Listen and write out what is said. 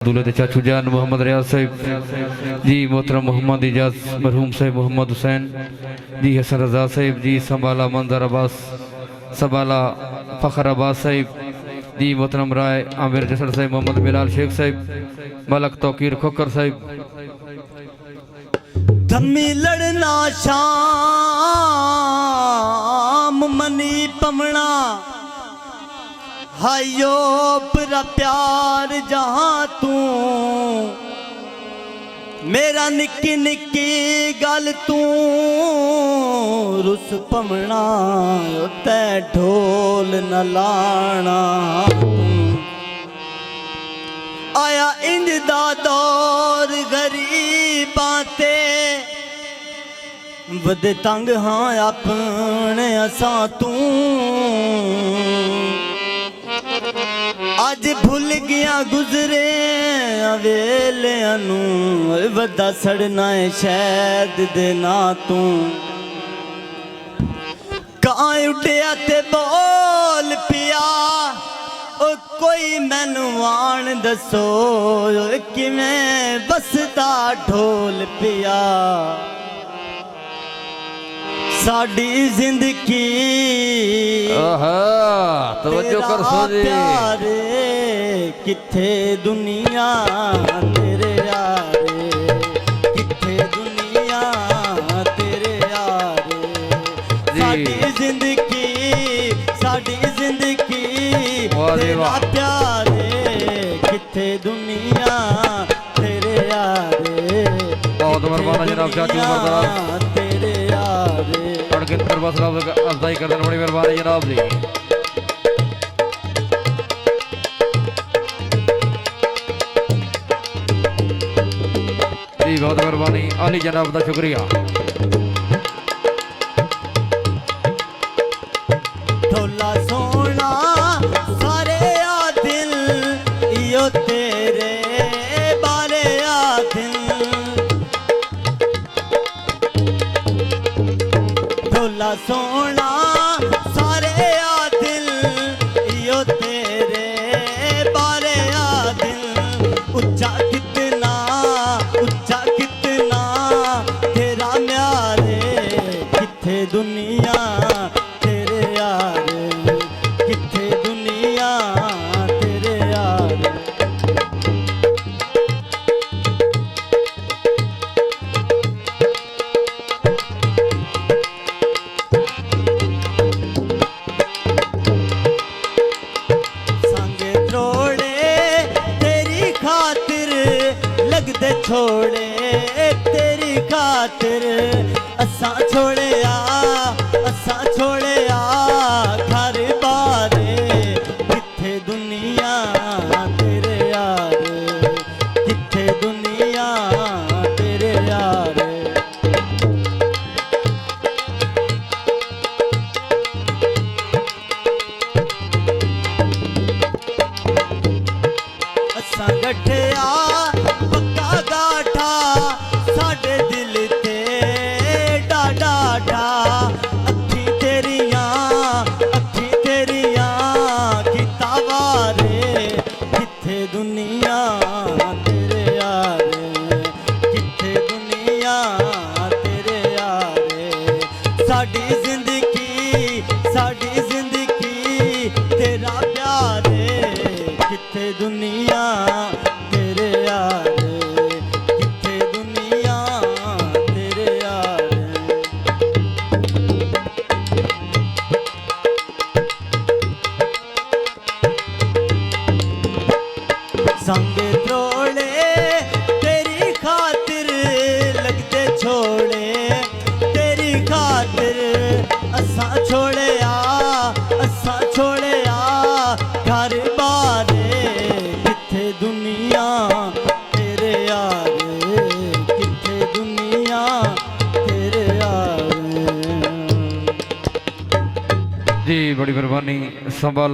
दूल्हे चाचू जान मोहम्मद रियाज साहिब जी, मोहतरम मोहम्मद इजाज मरहूम साहिब मोहम्मद हुसैन जी, हसन रजा साहिब जी, संभाला मंजर अब्बास संभाला फ़खर अब्बास साहिब जी, मोहतरम राय आमिर जसर साहिब मोहम्मद बिलाल शेख साहिब मलक तौकीर खोकर साहिब। धम्मी लड़ना शाम मनी पमना हायो परा प्यार जहां तू मेरा निक्की निक्की गल तू रुस पमना ते ढोल न लाना आया इंज दा दौर गरीबां ते वदे तंग हाँ अपने असां तू अज भुल गया गुजरे वेलियां नू वदा सड़ना है शैद दे ना तू कां उड्डिया ते बोल पिया ओ कोई मैनू आन दसो किवें बसदा ढोल पिया साडी जिंदगी तवज्जो कर सोजी प्यारे किथे दुनिया तेरे यारे किथे दुनिया तेरे यारे साडी जिंदगी तेरा प्यारे किथे दुनिया तेरे यारे बहुत मेहरबान जनाब चाचू मरदास तेरे यारे अफजाई कर देना बड़ी मेहरबानी जनाब जी जी, बहुत मेहरबानी अली जनाब का शुक्रिया। ढोला सोना सारे आ दिल इयो तेरे बारे आ दिल ढोला सोना सारे आ दिल इयो तेरे बारे आ दिल उच्चा कितना तेरा म्यारे किथे दुनिया तेरे यारे किथे दुनिया तेरे यारे संगे त्रोड़े तेरी खातिर लगदे छोड़े तेरी खातिर असां छोड़े आ घर बारे किथे दुनिया तेरे यारे किथे दुनिया तेरे यारे असां गठिया पक्का गाठा साडे दिल ते डाडा डा अखी तेरियां किता वारे किथे दुनिया तेरे यारे किथे दुनिया तेरे यारे साडी जिंदगी तेरा प्यारे किथे दुनिया तेरे यारे किथे दुनिया तेरे यारे संगे त्रोड़े तेरी खातिर लगदे छोड़े तेरी खातिर असां छोड़े आ घर बारे किथे दुनिया तेरे यारे किथे दुनिया तेरे यारे जी, बड़ी मेहरबानी संभाल।